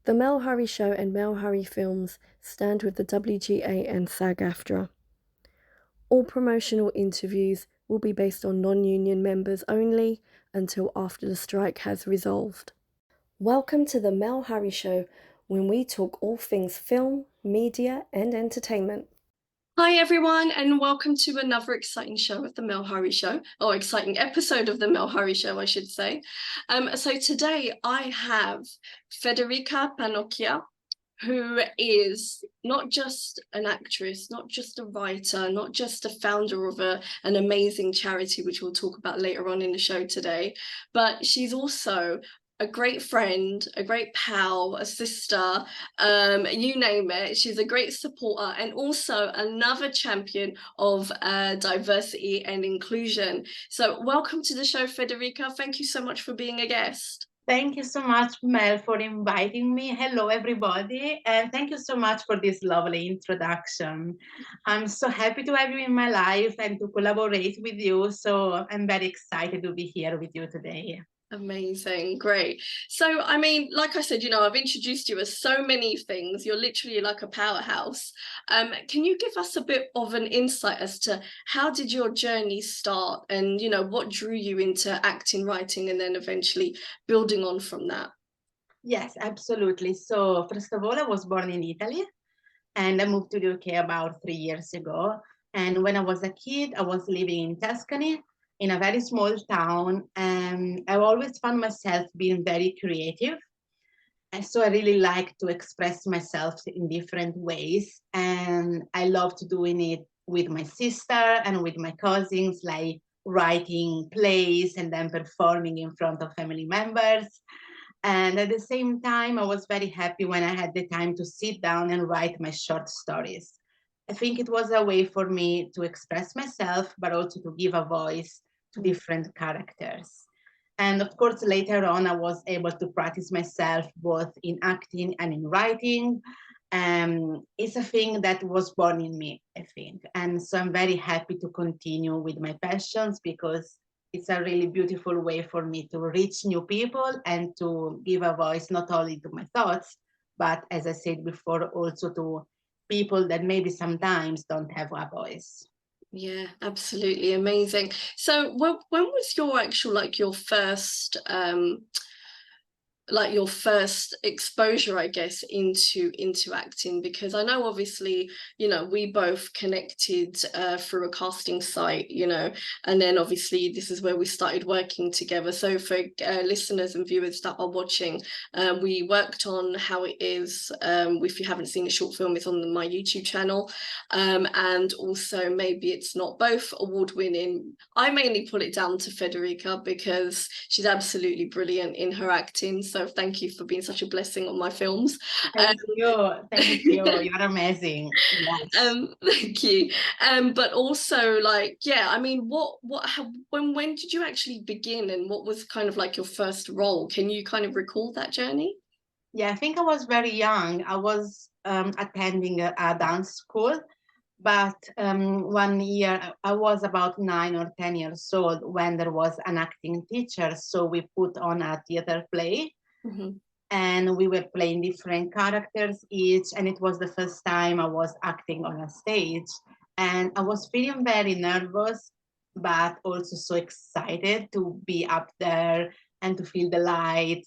The Mel Hurry Show and Mel Hurry Films stand with the WGA and SAG-AFTRA. All promotional interviews will be based on non-union members only until after the strike has resolved. Welcome to the Mel Hurry Show, when we talk all things film, media and entertainment. Hi everyone, and welcome to another exciting show of the Mel Hurry Show, or exciting episode of the Mel Hurry Show, I should say. So today I have Federica Pannocchia, who is not just an actress, not just a writer, not just a founder of an amazing charity, which we'll talk about later on in the show today, but she's also a great friend, a great pal, a sister, you name it. She's a great supporter and also another champion of diversity and inclusion. So welcome to the show, Federica. Thank you so much for being a guest. Thank you so much, Mel, for inviting me. Hello, everybody. And thank you so much for this lovely introduction. I'm so happy to have you in my life and to collaborate with you. So I'm very excited to be here with you today. Amazing, great. So, I mean, like I said, I've introduced you as so many things. You're literally like a powerhouse. Can you give us a bit of an insight as to how did your journey start and, what drew you into acting, writing, and then eventually building on from that? Yes, absolutely. So first of all, I was born in Italy and I moved to the UK about 3 years ago. And when I was a kid, I was living in Tuscany in a very small town. And I always found myself being very creative. And so I really like to express myself in different ways. And I loved doing it with my sister and with my cousins, like writing plays and then performing in front of family members. And at the same time, I was very happy when I had the time to sit down and write my short stories. I think it was a way for me to express myself, but also to give a voice to different characters. And of course, later on, I was able to practice myself both in acting and in writing. It's a thing that was born in me, I think. And so I'm very happy to continue with my passions because it's a really beautiful way for me to reach new people and to give a voice not only to my thoughts, but as I said before, also to people that maybe sometimes don't have a voice. Yeah, absolutely amazing. So when was your actual your first exposure, I guess, into acting? Because I know obviously, we both connected through a casting site, and then obviously this is where we started working together. So for listeners and viewers that are watching, we worked on How It Is. If you haven't seen the short film, it's on my YouTube channel. And also Maybe It's Not, both award-winning. I mainly put it down to Federica because she's absolutely brilliant in her acting. So thank you for being such a blessing on my films. Thank you. Thank you. You're amazing. Yes. Thank you. But also, I mean, when did you actually begin, and what was kind of like your first role? Can you kind of recall that journey? Yeah, I think I was very young. I was attending a dance school, but 1 year, I was about 9 or 10 years old when there was an acting teacher. So we put on a theater play. Mm-hmm. And we were playing different characters each, and it was the first time I was acting on a stage. And I was feeling very nervous, but also so excited to be up there and to feel the light,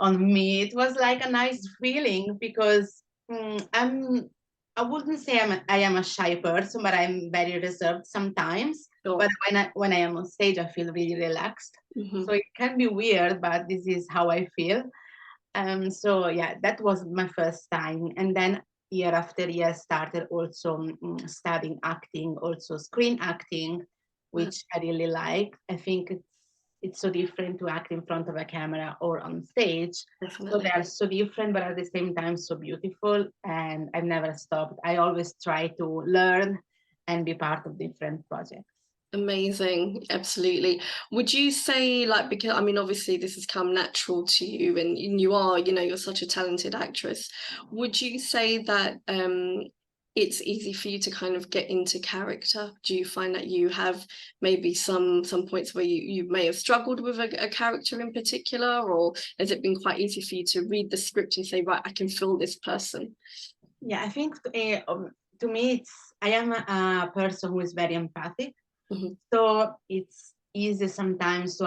on me. It was like a nice feeling because I wouldn't say I am a shy person, but I'm very reserved sometimes. Sure. But when I am on stage, I feel really relaxed. Mm-hmm. So it can be weird, but this is how I feel. So yeah, that was my first time. And then year after year started also studying acting, also screen acting, which I really like. I think it's so different to act in front of a camera or on stage. Definitely. So they are so different, but at the same time so beautiful. And I've never stopped. I always try to learn and be part of different projects. Amazing, absolutely. Would you say, because I mean, obviously this has come natural to you, and you are, you're such a talented actress. Would you say that it's easy for you to kind of get into character? Do you find that you have maybe some points where you may have struggled with a character in particular, or has it been quite easy for you to read the script and say, right, I can feel this person? Yeah, I think to me, I am a person who is very empathic. Mhm. So it's easy sometimes to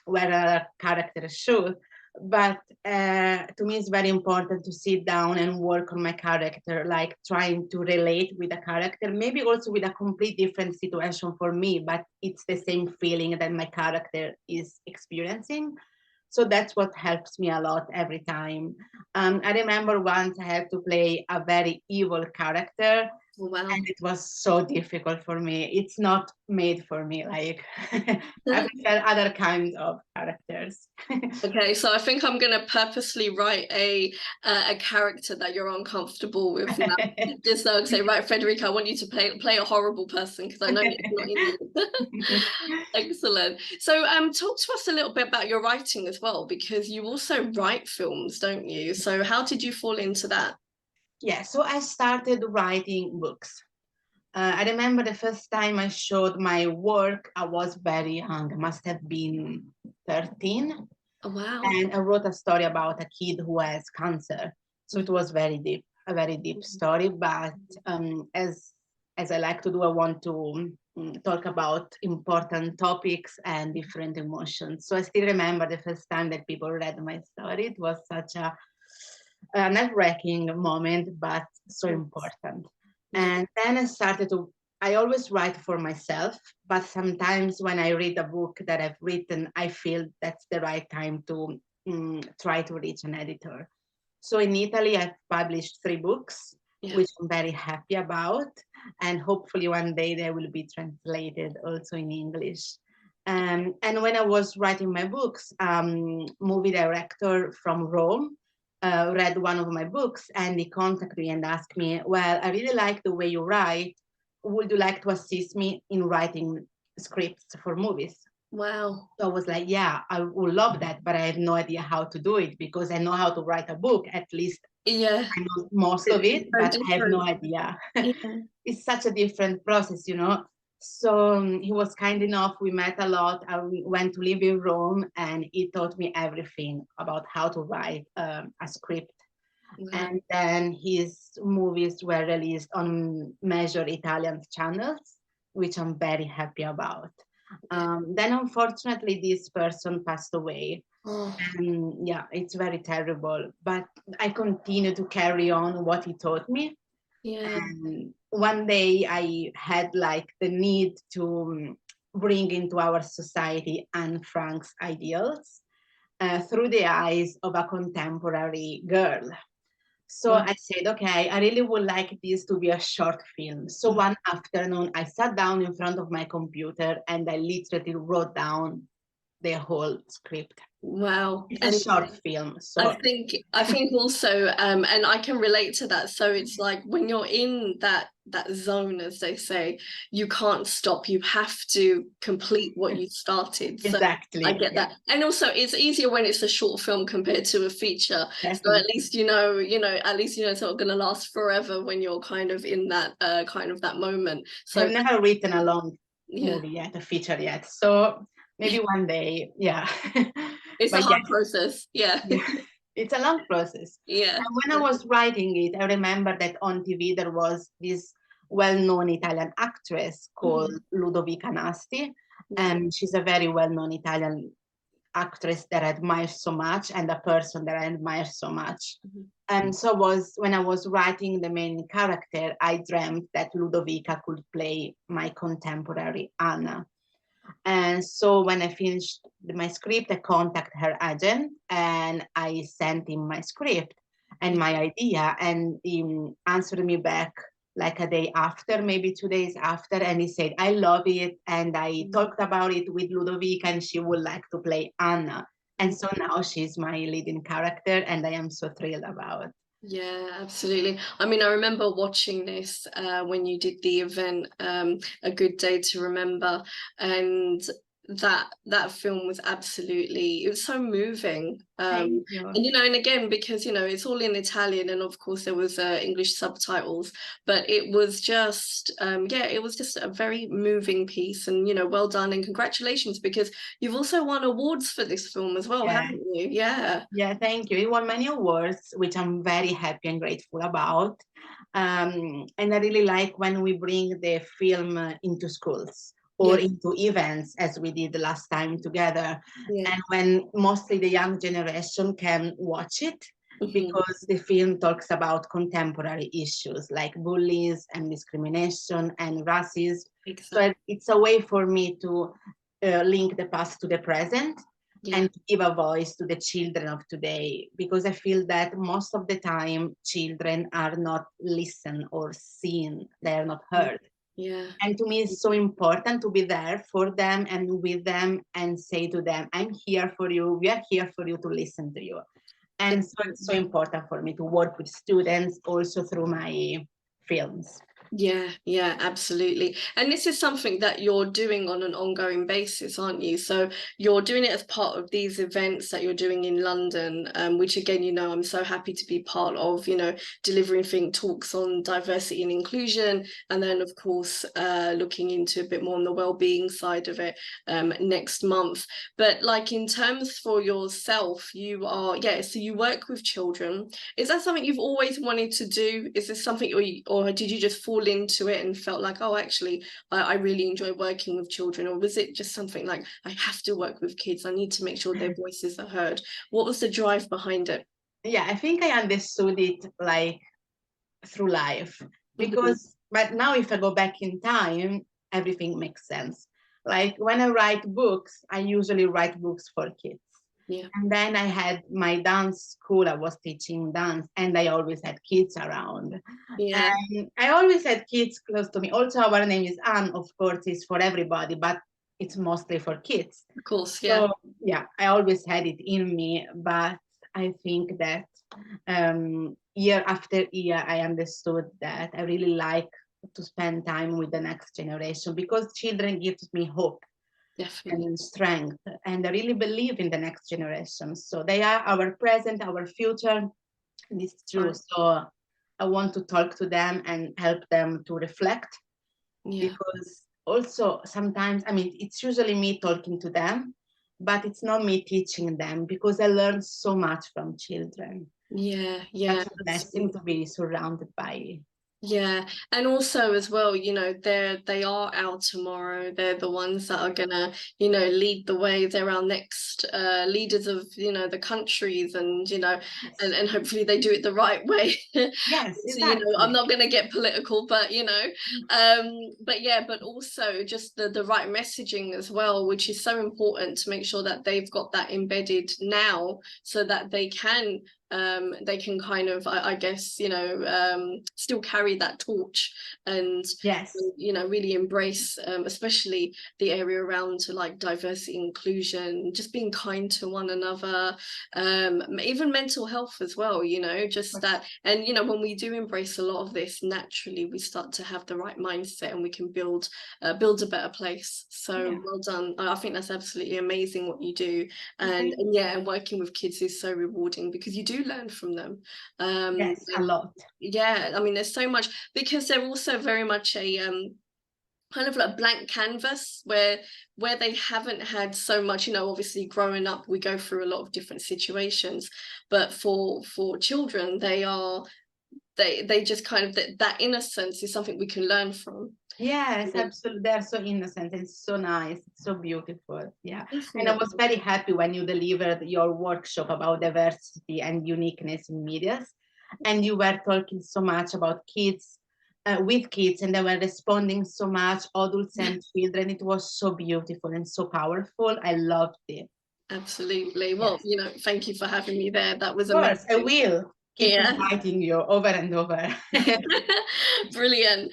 wear a character shoe, but to me it's very important to sit down and work on my character, like trying to relate with a character, maybe also with a complete different situation for me, but it's the same feeling that my character is experiencing. So that's what helps me a lot every time. I remember once I had to play a very evil character, Oh, wow. and it was so difficult for me. It's not made for me. Like I prefer other kinds of characters. Okay, so I think I'm going to purposely write a character that you're uncomfortable with now. Just so say, right, Federica, I want you to play a horrible person because I know it's not in you. Excellent. So talk to us a little bit about your writing as well, because you also write films, don't you? So how did you fall into that? Yeah, so I started writing books. I remember the first time I showed my work, I was very young. I must have been 13. Oh, wow. And I wrote a story about a kid who has cancer. So it was very deep, a very deep story. But as I like to do, I want to talk about important topics and different emotions. So I still remember the first time that people read my story. It was such a nerve-wracking moment, but so important. And then I always write for myself, but sometimes when I read a book that I've written, I feel that's the right time to try to reach an editor. So in Italy, I've published 3 books, which I'm very happy about. And hopefully one day they will be translated also in English. And when I was writing my books, movie director from Rome read one of my books, and he contacted me and asked me, well, I really like the way you write. Would you like to assist me in writing scripts for movies? Wow. So I was like, yeah, I would love that, but I have no idea how to do it because I know how to write a book. At least Yeah. I know most of it, but I have no idea. Yeah. It's such a different process, you know. So he was kind enough. We met a lot. I went to live in Rome, and he taught me everything about how to write a script. Wow. And then his movies were released on major Italian channels, which I'm very happy about. Then unfortunately, this person passed away. Oh. And yeah, it's very terrible, but I continue to carry on what he taught me. Yeah. And one day I had like the need to bring into our society Anne Frank's ideals through the eyes of a contemporary girl. So I said, okay, I really would like this to be a short film. So one afternoon, I sat down in front of my computer and I literally wrote down the whole script. Wow. It's a short film. So I think also, and I can relate to that. So it's like when you're in that zone, as they say, you can't stop. You have to complete what you started. So exactly. I get that. And also it's easier when it's a short film compared to a feature. Definitely. So at least at least it's not gonna last forever when you're kind of in that that moment. So I've never written a long movie yet, a feature yet. So maybe one day, yeah. It's a hard process. Yeah. It's a long process. Yeah. And when I was writing it, I remember that on TV there was this well-known Italian actress called Ludovica Nasti, and she's a very well-known Italian actress that I admire so much, and a person that I admire so much. And so when I was writing the main character, I dreamt that Ludovica could play my contemporary Anna. And so when I finished my script, I contacted her agent and I sent him my script and my idea, and he answered me back like a day after, maybe 2 days after, and he said, I love it, and I talked about it with Ludovica and she would like to play Anna. And so now she's my leading character and I am so thrilled about it. Yeah, absolutely. I mean, I remember watching this when you did the event, A Good Day to Remember, and that film was absolutely, it was so moving. Thank you. And and again, because it's all in Italian, and of course there was English subtitles, but it was just it was just a very moving piece, and well done, and congratulations, because you've also won awards for this film as well, haven't you? Yeah, thank you. It won many awards, which I'm very happy and grateful about. And I really like when we bring the film into schools or into events, as we did last time together. And when mostly the young generation can watch it, because the film talks about contemporary issues like bullies and discrimination and racism. So it's a way for me to link the past to the present, and to give a voice to the children of today, because I feel that most of the time children are not listened or seen, they are not heard. And to me, it's so important to be there for them and with them and say to them, I'm here for you, we are here for you, to listen to you. And so it's so important for me to work with students also through my films. Yeah, absolutely. And this is something that you're doing on an ongoing basis, aren't you? So you're doing it as part of these events that you're doing in London, which again, I'm so happy to be part of, delivering talks on diversity and inclusion, and then of course looking into a bit more on the well-being side of it next month. But like, in terms for yourself, you are, so you work with children. Is that something you've always wanted to do? Is this something, or did you just fall into it and felt like, oh, actually I really enjoy working with children? Or was it just something like, I have to work with kids, I need to make sure their voices are heard? What was the drive behind it? I think I understood it like through life, because but now if I go back in time, everything makes sense. Like when I write books, I usually write books for kids. And then I had my dance school, I was teaching dance, and I always had kids around. And I always had kids close to me. Also, our name is Anne, of course, it's for everybody, but it's mostly for kids. Of course, So, I always had it in me, but I think that year after year, I understood that I really like to spend time with the next generation, because children gives me hope. Definitely. And strength, and I really believe in the next generation. So they are our present, our future, and it's true. So I want to talk to them and help them to reflect, because also sometimes, it's usually me talking to them, but it's not me teaching them, because I learn so much from children. It's a blessing to be surrounded by. And also as well, they are our tomorrow. They're the ones that are gonna, lead the way. They're our next leaders of, the countries, and and hopefully they do it the right way. Yes, exactly. So, I'm not gonna get political, but but also just the right messaging as well, which is so important, to make sure that they've got that embedded now, so that they can kind of, I guess, still carry that torch, and really embrace especially the area around to like diversity, inclusion, just being kind to one another, even mental health as well, just that. And when we do embrace a lot of this, naturally we start to have the right mindset, and we can build a better place. So well done. I think that's absolutely amazing what you do. And working with kids is so rewarding, because you do learn from them. Yes, a lot. There's so much, because they're also very much a kind of like blank canvas, where they haven't had so much, obviously growing up we go through a lot of different situations, but for children, they just kind of, that innocence is something we can learn from. Yes, absolutely. They're so innocent and so nice, so beautiful. And I was very happy when you delivered your workshop about diversity and uniqueness in media, and you were talking so much about kids, with kids, and they were responding so much, adults and children. It was so beautiful and so powerful. I loved it. Absolutely. Well, thank you for having me there. That was amazing. Of course, I will keep inviting you over and over. Brilliant.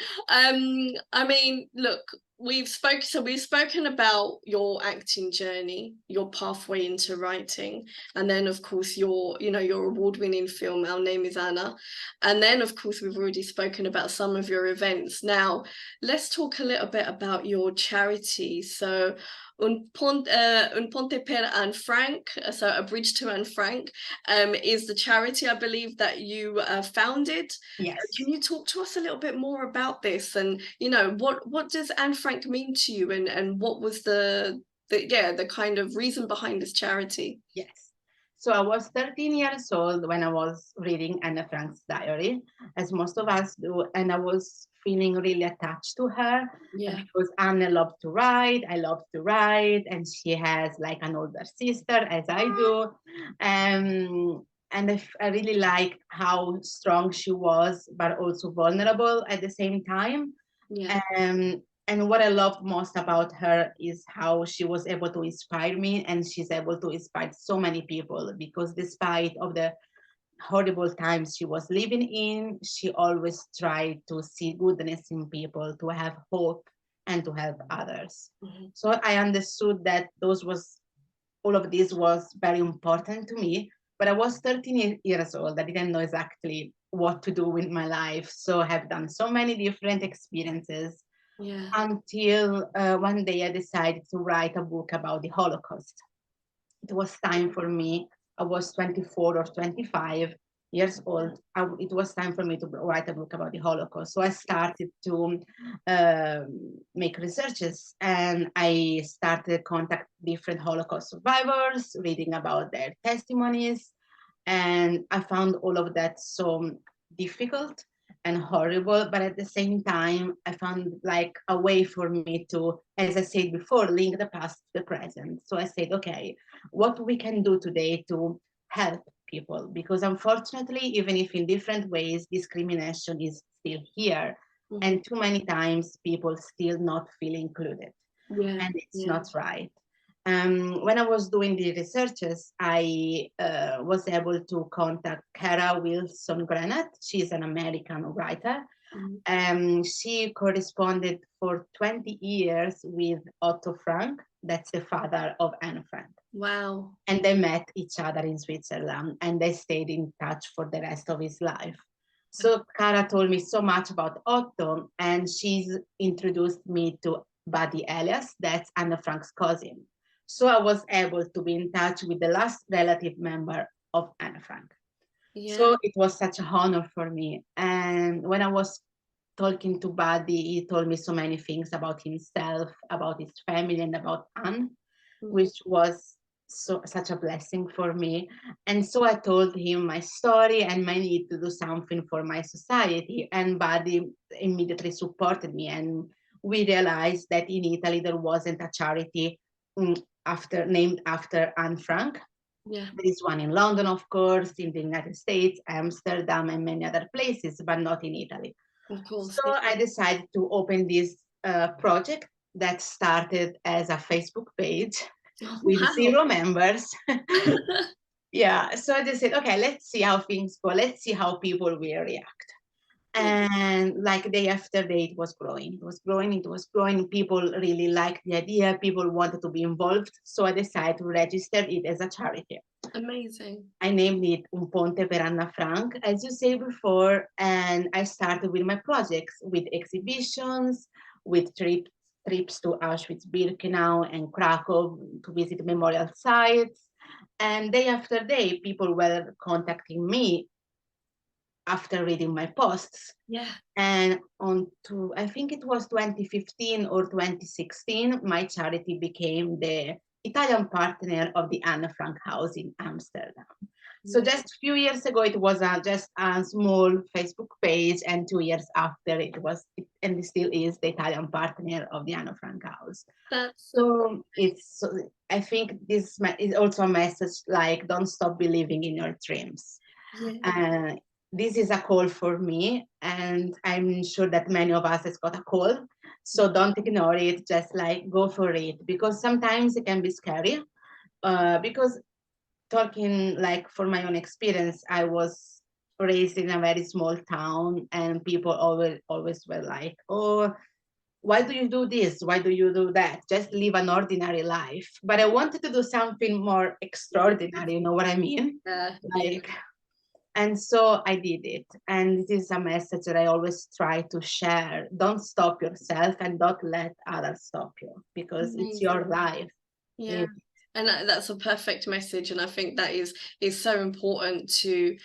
Look, we've spoken about your acting journey, your pathway into writing, and then of course your award-winning film Our Name is Anna, and then of course we've already spoken about some of your events. Now let's talk a little bit about your charity. So Un Ponte per Anne Frank, so a bridge to Anne Frank, is the charity I believe that you founded. Yes. Can you talk to us a little bit more about this, and what does Anne Frank mean to you, and what was the kind of reason behind this charity? Yes. So I was 13 years old when I was reading Anne Frank's diary, as most of us do, and I was feeling really attached to her because Anne loved to write, I love to write, and she has like an older sister, as I do. And I really like how strong she was, but also vulnerable at the same time. Yeah. And what I loved most about her is how she was able to inspire me, and she's able to inspire so many people, because despite of the horrible times she was living in, she always tried to see goodness in people, to have hope, and to help others. Mm-hmm. So I understood that all of this was very important to me, but I was 13 years old. I didn't know exactly what to do with my life. So I have done so many different experiences. Yeah. Until one day I decided to write a book about the Holocaust. It was time for me. I was 24 or 25 years old. It was time for me to write a book about the Holocaust. So I started to make researches, and I started to contact different Holocaust survivors, reading about their testimonies. And I found all of that so difficult and horrible, but at the same time, I found like a way for me to, as I said before, link the past to the present. So I said, okay, what we can do today to help people, because unfortunately, even if in different ways, discrimination is still here. Mm-hmm. And too many times people still not feel included. Yeah. And it's not right. When I was doing the researches, I was able to contact Kara Wilson Granat. She's an American writer. Mm-hmm. She corresponded for 20 years with Otto Frank. That's the father of Anne Frank. Wow. And they met each other in Switzerland, and they stayed in touch for the rest of his life. So Kara told me so much about Otto, and she's introduced me to Buddy Elias. That's Anne Frank's cousin. So I was able to be in touch with the last relative member of Anne Frank. Yeah. So it was such an honor for me. And when I was talking to Buddy, he told me so many things about himself, about his family, and about Anne, which was such a blessing for me. And so I told him my story and my need to do something for my society. And Buddy immediately supported me. And we realized that in Italy there wasn't a charity named after Anne Frank. Yeah. There is one in London, of course, in the United States, Amsterdam, and many other places, but not in Italy. Of course. So I decided to open this project that started as a Facebook page with 0 members. Yeah, so I just said, okay, let's see how things go. Let's see how people will react. And like day after day, it was growing. It was growing. It was growing. People really liked the idea. People wanted to be involved. So I decided to register it as a charity. Amazing. I named it Un Ponte per Anne Frank, as you said before. And I started with my projects, with exhibitions, with trips to Auschwitz-Birkenau and Krakow to visit memorial sites. And day after day, people were contacting me after reading my posts. Yeah. And I think it was 2015 or 2016, my charity became the Italian partner of the Anne Frank House in Amsterdam. So just a few years ago, it was just a small Facebook page, and 2 years after and it still is the Italian partner of the Anne Frank House. I think this is also a message like, don't stop believing in your dreams. Yeah. This is a call for me, and I'm sure that many of us has got a call. So don't ignore it, just like go for it, because sometimes it can be scary. Because talking like for my own experience, I was raised in a very small town, and people always were like, oh, why do you do this? Why do you do that? Just live an ordinary life. But I wanted to do something more extraordinary, you know what I mean? Like, And so I did it. And this is a message that I always try to share. Don't stop yourself and don't let others stop you, because it's your life. Yeah. And that's a perfect message. And I think that is so important to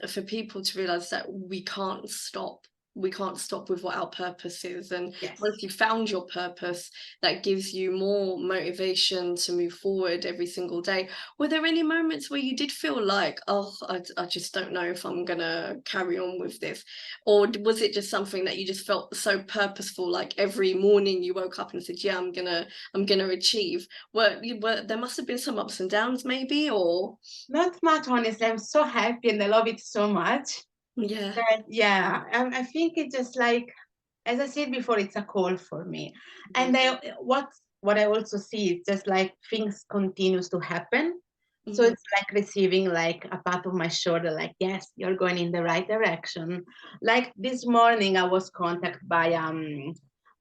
for people to realize that we can't stop. We can't stop with what our purpose is. And Yes. once you found your purpose, that gives you more motivation to move forward every single day. Were there any moments where you did feel like, oh, I just don't know if I'm gonna carry on with this? Or was it just something that you just felt so purposeful, like every morning you woke up and said, yeah, I'm gonna achieve? There must have been some ups and downs maybe, or? Not much, honestly. I'm so happy and I love it so much. Yeah. Yeah, I think it's just like, as I said before, it's a call for me. And what I also see is just like things continues to happen. So it's like receiving like a pat on my shoulder, like, yes, you're going in the right direction. Like this morning, I was contacted by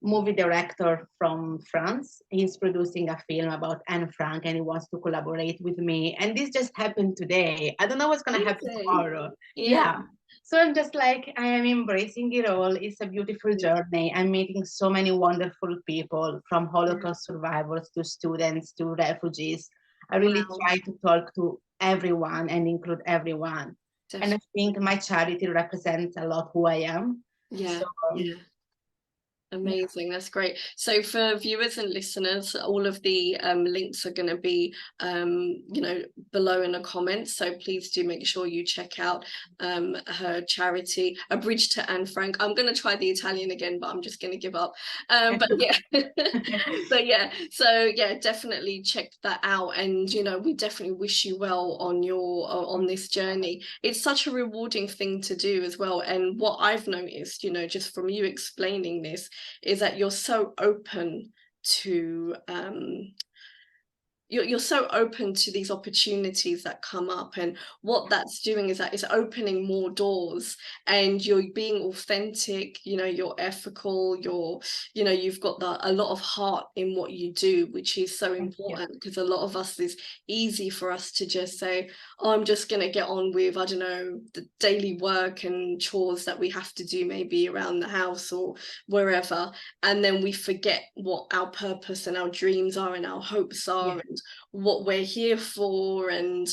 movie director from France. He's producing a film about Anne Frank and he wants to collaborate with me. And this just happened today. I don't know what's going to happen tomorrow. Yeah. So I'm just like, I am embracing it all. It's a beautiful journey. I'm meeting so many wonderful people, from Holocaust survivors to students to refugees. I really try to talk to everyone and include everyone. Definitely. And I think my charity represents a lot who I am. Yeah. So, Amazing, that's great. So for viewers and listeners, all of the links are going to be below in the comments, so please do make sure you check out her charity, A Bridge to Anne Frank. I'm going to try the Italian again, but I'm just going to give up. But yeah but yeah, so yeah, definitely check that out. And we definitely wish you well on your on this journey. It's such a rewarding thing to do as well. And what I've noticed, just from you explaining this, is that you're so open to you're so open to these opportunities that come up, and what that's doing is that it's opening more doors, and you're being authentic, you're ethical, you've got a lot of heart in what you do, which is so important, because a lot of us, is easy for us to just say, oh, I'm just going to get on with, I don't know, the daily work and chores that we have to do maybe around the house or wherever, and then we forget what our purpose and our dreams are and our hopes are, and what we're here for, and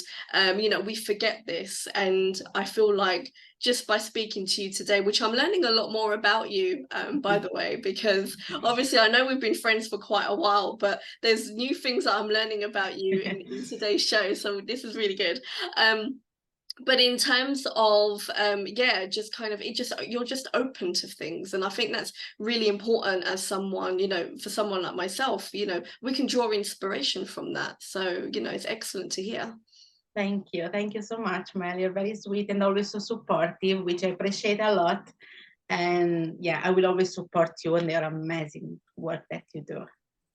we forget this. And I feel like, just by speaking to you today, which I'm learning a lot more about you, by the way, because obviously I know we've been friends for quite a while, but there's new things that I'm learning about you in today's show, so this is really good. But in terms of just kind of you're just open to things, and I think that's really important as someone, for someone like myself, we can draw inspiration from that. So it's excellent to hear. Thank you so much, Mel. You're very sweet and always so supportive, which I appreciate a lot. And yeah, I will always support you and your amazing work that you do.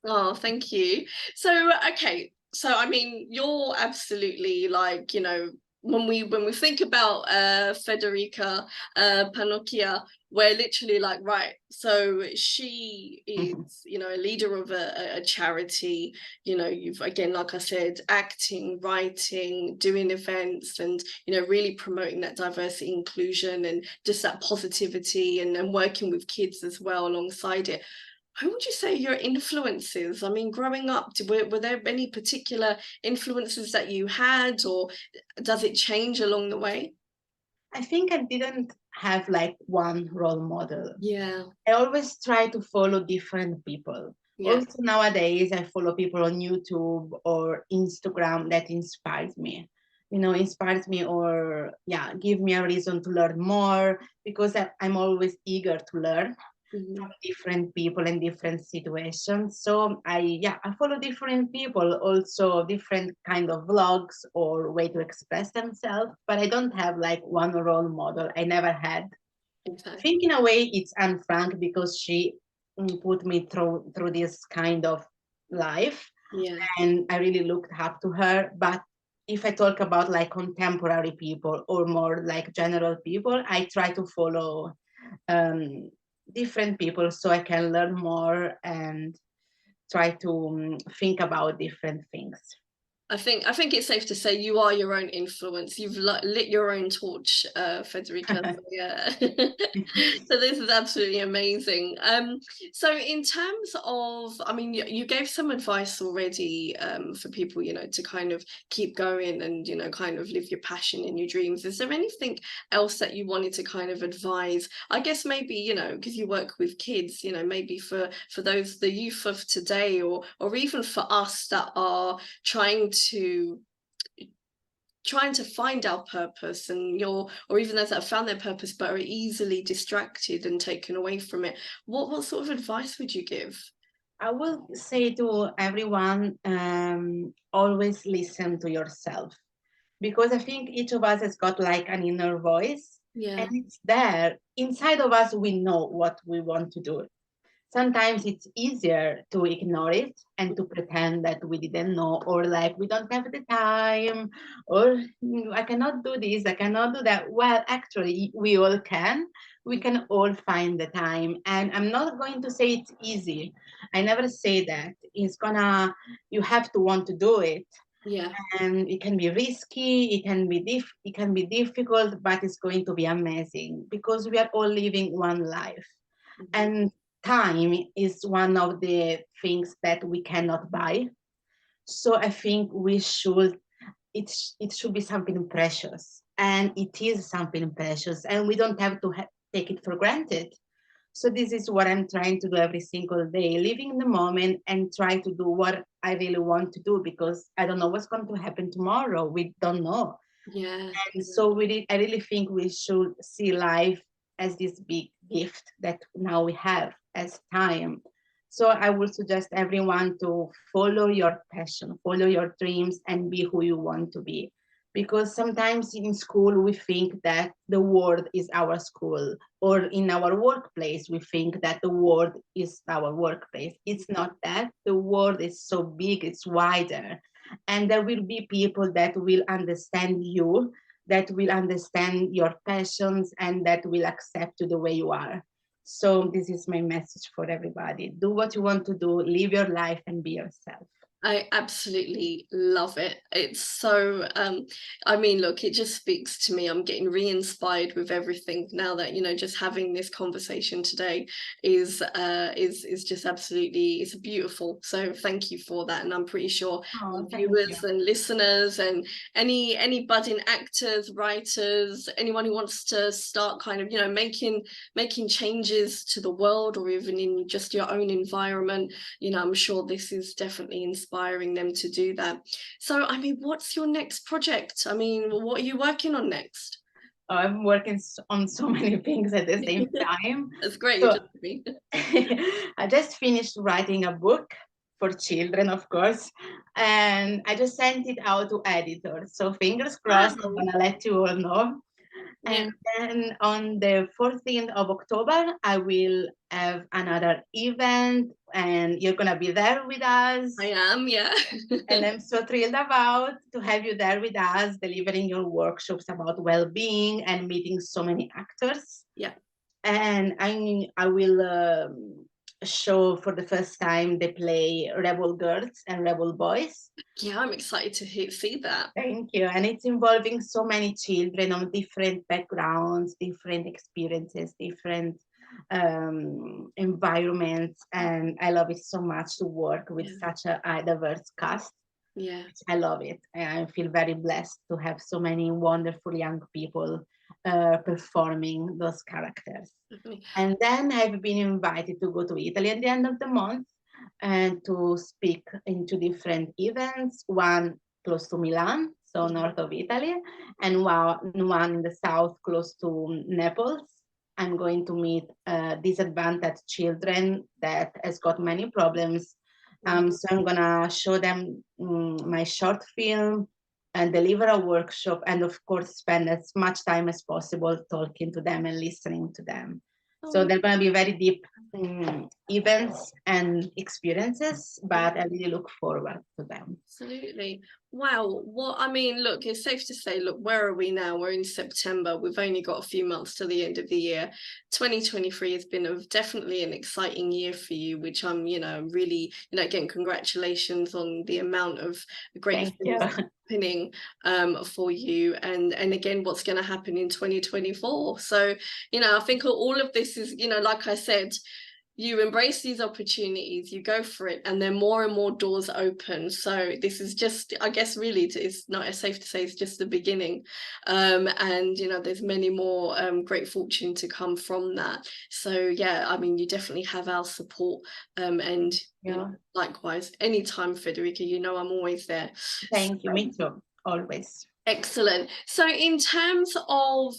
Oh, thank you. So okay, so I mean, you're absolutely like, when we think about Federica Pannocchia, we're literally like, right, so she is a leader of a charity. You've, again, like I said, acting, writing, doing events, and really promoting that diversity, inclusion, and just that positivity, and working with kids as well alongside it. Who would you say your influences? I mean, growing up, were there any particular influences that you had, or does it change along the way? I think I didn't have like one role model. Yeah. I always try to follow different people. Yeah. Also nowadays, I follow people on YouTube or Instagram that inspires me. Inspires me, or give me a reason to learn more, because I'm always eager to learn from different people and different situations. So I follow different people, also different kind of vlogs or way to express themselves, but I don't have like one role model. I never had. Okay. I think in a way it's Anne Frank, because she put me through this kind of life, and I really looked up to her. But if I talk about like contemporary people or more like general people, I try to follow different people so I can learn more and try to think about different things. I think it's safe to say you are your own influence. You've lit your own torch, Federica. So, yeah. So this is absolutely amazing. So in terms of, I mean, you gave some advice already for people, you know, to kind of keep going and, you know, kind of live your passion and your dreams. Is there anything else that you wanted to kind of advise? I guess maybe, you know, because you work with kids, you know, maybe for those, the youth of today, or even for us that are trying to find our purpose, and or even those that have found their purpose but are easily distracted and taken away from it. What sort of advice would you give? I will say to everyone, always listen to yourself, because I think each of us has got like an inner voice, and Yeah, it's there inside of us. We know what we want to do. Sometimes it's easier to ignore it and to pretend that we didn't know, or like we don't have the time, or I cannot do this, I cannot do that. Well, actually, we all can. We can all find the time. And I'm not going to say it's easy. I never say that. You have to want to do it. yeah, And it can be risky, it can be difficult, but it's going to be amazing because we are all living one life. mhm, And time is one of the things that we cannot buy. So I think it should be something precious, and it is something precious, and we don't have to take it for granted. So this is what I'm trying to do every single day, living in the moment and try to do what I really want to do, because I don't know what's going to happen tomorrow. We don't know. yeah, And so I really think we should see life as this big gift that now we have as time. So I would suggest everyone to follow your passion, follow your dreams, and be who you want to be. Because sometimes in school we think that the world is our school, or in our workplace we think that the world is our workplace. It's not that. The world is so big, it's wider, and there will be people that will understand you, that will understand your passions, and that will accept you the way you are. So this is my message for everybody. Do what you want to do, live your life, and be yourself. I absolutely love it. It's so, I mean, look, it just speaks to me. I'm getting re-inspired with everything now that, you know, just having this conversation today is just absolutely, it's beautiful. So thank you for that. And I'm pretty sure Oh, the thank you. viewers and listeners and any budding actors, writers, anyone who wants to start kind of, you know, making changes to the world, or even in just your own environment, you know, I'm sure this is definitely inspiring them to do that. So, I mean, what's your next project? I mean, what are you working on next? I'm working on so many things at the same time. That's great. You're So just me. I just finished writing a book for children, of course, and I just sent it out to editors. So fingers crossed, I'm Wow. gonna let you all know. Yeah, And then on the 14th of October, I will have another event, and you're gonna be there with us. I am. Yeah. And I'm so thrilled about to have you there with us, delivering your workshops about well-being and meeting so many actors. Yeah. And I will show for the first time the play Rebel Girls and Rebel Boys. Yeah, I'm excited to see that. Thank you. And it's involving so many children of different backgrounds, different experiences, different environments. And I love it so much to work with Yeah. such a diverse cast. Yeah. I love it. And I feel very blessed to have so many wonderful young people performing those characters. Definitely. And then I've been invited to go to Italy at the end of the month and to speak in two different events, one close to Milan, so north of Italy, and one in the south close to Naples. I'm going to meet disadvantaged children that has got many problems. So I'm gonna show them my short film and deliver a workshop, and of course spend as much time as possible talking to them and listening to them. So Oh, they're going to be very deep events and experiences, but I really look forward to them. Absolutely. Wow. Well, I mean, look, it's safe to say, look, where are we now? We're in September. We've only got a few months to the end of the year. 2023 has been definitely an exciting year for you, which I'm, really, again, congratulations on the amount of great things happening for you, and again, what's going to happen in 2024. So, I think all of this is, like I said, you embrace these opportunities, you go for it, and then more and more doors open. So this is just, I guess, really, it's not as safe to say it's just the beginning. And, there's many more great fortune to come from that. So, yeah, I mean, you definitely have our support. And likewise, anytime, Federica, I'm always there. Thank you, me too, always. Excellent. So in terms of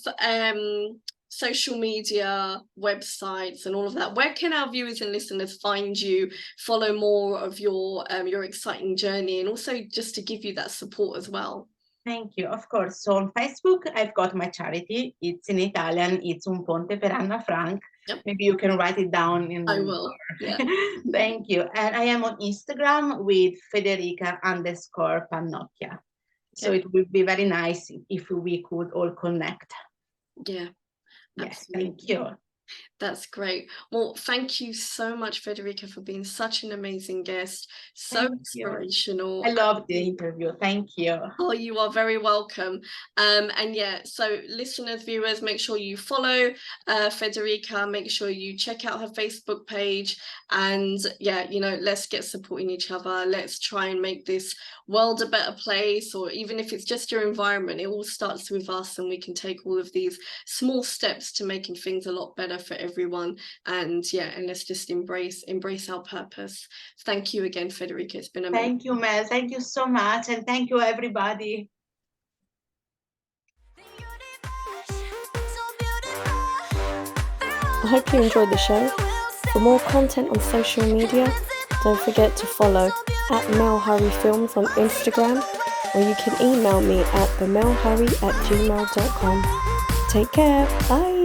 social media, websites, and all of that, where can our viewers and listeners find you, follow more of your exciting journey, and also just to give you that support as well? Thank you. Of course. So on Facebook, I've got my charity. It's in Italian. It's Un Ponte per Anna Frank. Yep. Maybe you can write it down. I will. Yeah. Thank you. And I am on Instagram with Federica_Pannocchia. So it would be very nice if we could all connect. Yeah. Yes, thank you. That's great. Well, thank you so much, Federica, for being such an amazing guest. So inspirational. I love the interview. Thank you. Oh, you are very welcome. And yeah, so listeners, viewers, make sure you follow Federica. Make sure you check out her Facebook page. And yeah, let's get supporting each other. Let's try and make this world a better place, or even if it's just your environment, it all starts with us, and we can take all of these small steps to making things a lot better for everyone. And yeah, and let's just embrace our purpose. Thank you again, Federica. It's been amazing. Thank you, Mel. Thank you so much, and thank you, everybody. I hope you enjoyed the show. For more content on social media, don't forget to follow @Mel Hurry Films on Instagram, or you can email me at themelhurry@gmail.com. Take care. Bye.